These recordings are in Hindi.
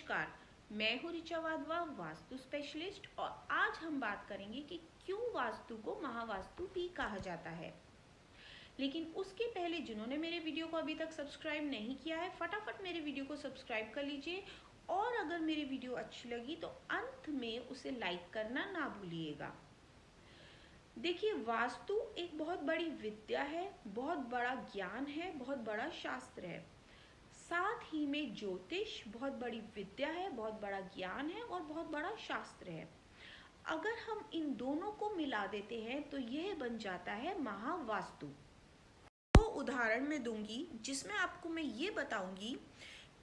नमस्कार, मैं हूँ ऋचा वाधवा, वास्तु स्पेशलिस्ट। और आज हम बात करेंगे कि क्यों वास्तु को महावास्तु भी कहा जाता है। लेकिन उसके पहले जिन्होंने मेरे वीडियो को अभी तक सब्सक्राइब नहीं किया है, फटाफट मेरे वीडियो को सब्सक्राइब कर लीजिए। और अगर मेरी वीडियो अच्छी लगी तो अंत में उसे लाइक करना ना भूलिएगा। देखिए, वास्तु एक बहुत बड़ी विद्या है, बहुत बड़ा ज्ञान है, बहुत बड़ा शास्त्र है। साथ ही में ज्योतिष बहुत बड़ी विद्या है, बहुत बड़ा ज्ञान है और बहुत बड़ा शास्त्र है। अगर हम इन दोनों को मिला देते हैं तो यह बन जाता है महावास्तु। दो उदाहरण मैं दूंगी जिसमें आपको मैं ये बताऊंगी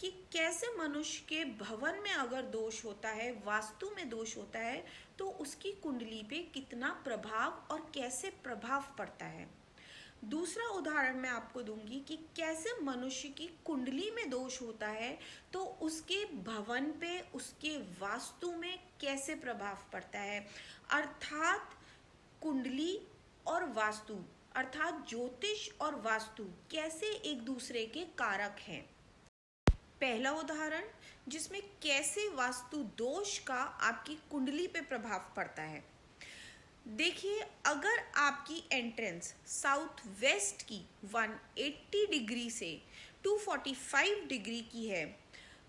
कि कैसे मनुष्य के भवन में अगर दोष होता है, वास्तु में दोष होता है, तो उसकी कुंडली पे कितना प्रभाव और कैसे प्रभाव पड़ता है। दूसरा उदाहरण मैं आपको दूंगी कि कैसे मनुष्य की कुंडली में दोष होता है तो उसके भवन पे, उसके वास्तु में कैसे प्रभाव पड़ता है। अर्थात कुंडली और वास्तु, अर्थात ज्योतिष और वास्तु कैसे एक दूसरे के कारक हैं। पहला उदाहरण जिसमें कैसे वास्तु दोष का आपकी कुंडली पे प्रभाव पड़ता है। देखिए, अगर आपकी एंट्रेंस साउथ वेस्ट की 180 डिग्री से 245 डिग्री की है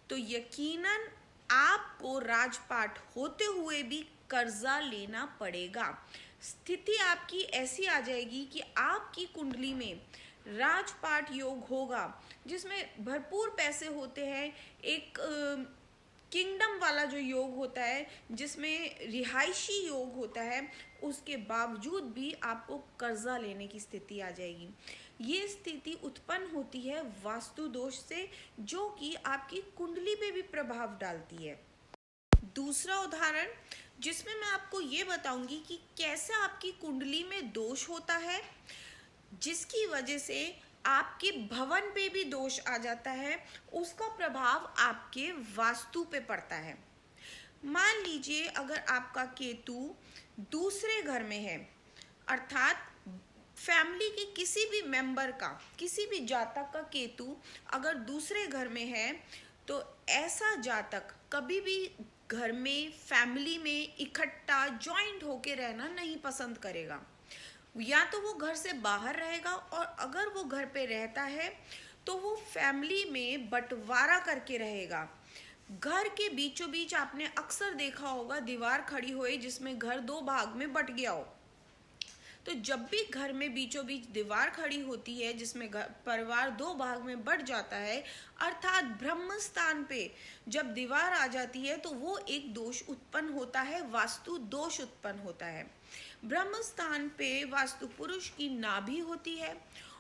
तो यकीनन आपको राजपाट होते हुए भी कर्जा लेना पड़ेगा। स्थिति आपकी ऐसी आ जाएगी कि आपकी कुंडली में राजपाट योग होगा जिसमें भरपूर पैसे होते हैं, एक किंगडम वाला जो योग होता है जिसमें रिहायशी योग होता है, उसके बावजूद भी आपको कर्जा लेने की स्थिति आ जाएगी। ये स्थिति उत्पन्न होती है वास्तु दोष से, जो कि आपकी कुंडली पे भी प्रभाव डालती है। दूसरा उदाहरण जिसमें मैं आपको ये बताऊंगी कि कैसे आपकी कुंडली में दोष होता है जिसकी वजह से आपके भवन पे भी दोष आ जाता है, उसका प्रभाव आपके वास्तु पे पड़ता है। मान लीजिए अगर आपका केतु दूसरे घर में है, अर्थात फैमिली के किसी भी मेंबर का, किसी भी जातक का केतु अगर दूसरे घर में है तो ऐसा जातक कभी भी घर में, फैमिली में इकट्ठा जॉइंट होके रहना नहीं पसंद करेगा। या तो वो घर से बाहर रहेगा, और अगर वो घर पे रहता है तो वो फैमिली में बंटवारा करके रहेगा। घर के बीचों बीच आपने अक्सर देखा होगा दीवार खड़ी हुई जिसमें घर दो भाग में बट गया हो। तो जब भी घर में बीचों बीच दीवार खड़ी होती है जिसमें परिवार दो भाग में बट जाता है, अर्थात ब्रह्म स्थान पे जब दीवार आ जाती है तो वो एक दोष उत्पन्न होता है, वास्तु दोष उत्पन्न होता है। ब्रह्म स्थान पे वास्तु पुरुष की नाभि होती है,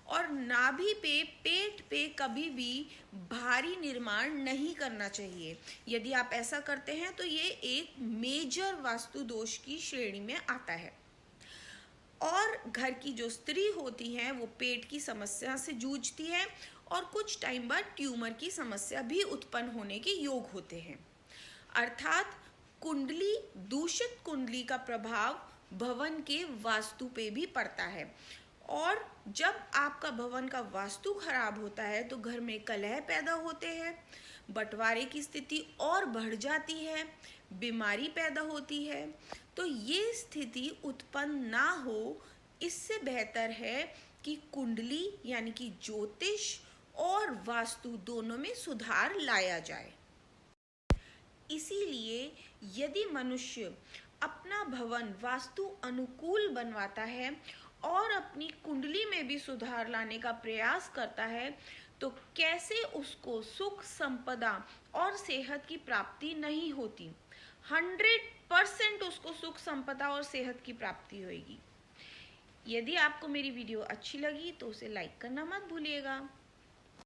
और नाभि पे, पेट पे कभी भी भारी निर्माण नहीं करना चाहिए। यदि आप ऐसा करते हैं तो ये एक मेजर वास्तु दोष की श्रेणी में आता है। और घर की जो स्त्री होती है वो पेट की समस्या से जूझती है, और कुछ टाइम बाद ट्यूमर की समस्या भी उत्पन्न होने के योग होते हैं। अर्थात कुंडली, दूषित कुंडली का प्रभाव भवन के वास्तु पे भी पड़ता है। और जब आपका भवन का वास्तु खराब होता है तो घर में कलह पैदा होते हैं, बंटवारे की स्थिति और बढ़ जाती है, बीमारी पैदा होती है। तो ये स्थिति उत्पन्न ना हो, इससे बेहतर है कि कुंडली यानी कि ज्योतिष और वास्तु दोनों में सुधार लाया जाए। इसीलिए यदि मनुष्य अपना भवन वास्तु अनुकूल बनवाता है और अपनी कुंडली में भी सुधार लाने का प्रयास करता है तो कैसे उसको सुख, संपदा और सेहत की प्राप्ति नहीं होती। 100% उसको सुख, संपदा और सेहत की प्राप्ति होगी। यदि आपको मेरी वीडियो अच्छी लगी तो उसे लाइक करना मत भूलिएगा।